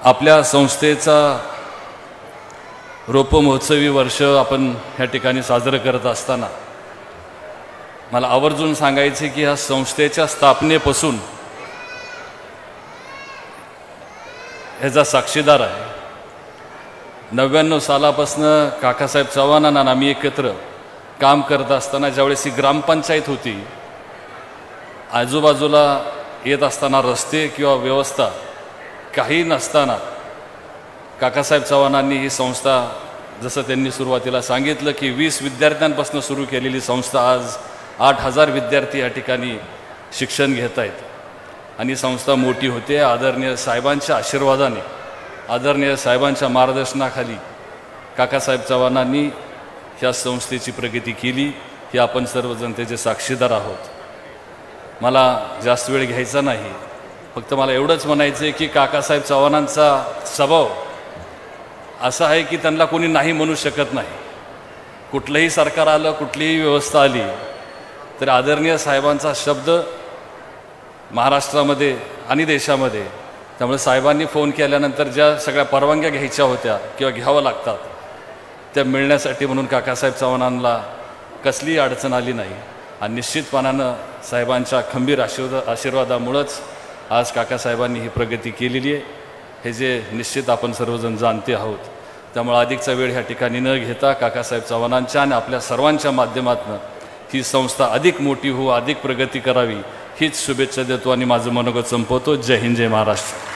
आपल्या संस्थेचा रोपमहोत्सवी वर्ष आपण ह्या ठिकाणी साजरं करत असताना मला आवर्जून सांगायचे की ह्या संस्थेच्या स्थापनेपासून ह्याचा साक्षीदार आहे. 99 सालापासून काकासाहेब चव्हाणांना आम्ही एकत्र काम करत असताना ज्यावेळेस ही ग्रामपंचायत होती, आजूबाजूला येत असताना रस्ते किंवा व्यवस्था काही नसताना काकासाहेब चव्हाणांनी ही संस्था, जसं त्यांनी सुरुवातीला सांगितलं की 20 विद्यार्थ्यांपासून सुरू केलेली संस्था आज 8000 विद्यार्थी या ठिकाणी शिक्षण घेत आहेत आणि संस्था मोठी होते. आदरणीय साहेबांच्या आशीर्वादाने, आदरणीय साहेबांच्या मार्गदर्शनाखाली काकासाहेब चव्हाणांनी ह्या संस्थेची प्रगती केली. ही आपण सर्वजण त्याचे साक्षीदार आहोत. मला जास्त वेळ घ्यायचा नाही, फक्त मला एवढंच म्हणायचं आहे की काकासाहेब चव्हाणांचा स्वभाव असा आहे की त्यांना कोणी नाही म्हणू शकत नाही. कुठलंही सरकार आलं, कुठलीही व्यवस्था आली तर आदरणीय साहेबांचा शब्द महाराष्ट्रामध्ये आणि देशामध्ये. त्यामुळे साहेबांनी फोन केल्यानंतर ज्या सगळ्या परवानग्या घ्यायच्या होत्या किंवा घ्यावं लागतात त्या मिळण्यासाठी म्हणून काकासाहेब चव्हाणांना कसलीही अडचण आली नाही आणि निश्चितपणानं साहेबांच्या खंबीर आशीर्वादामुळंच आज काकासाहेबांनी ही प्रगती केलेली आहे, हे जे निश्चित आपण सर्वजण जाणते आहोत. त्यामुळे अधिकचा वेळ ह्या ठिकाणी न घेता काकासाहेब चव्हाणांच्या आणि आपल्या सर्वांच्या माध्यमातून ही संस्था अधिक मोठी हो, अधिक प्रगती करावी हीच शुभेच्छा देतो आणि माझं मनोगत संपवतो. जय हिंद, जय महाराष्ट्र.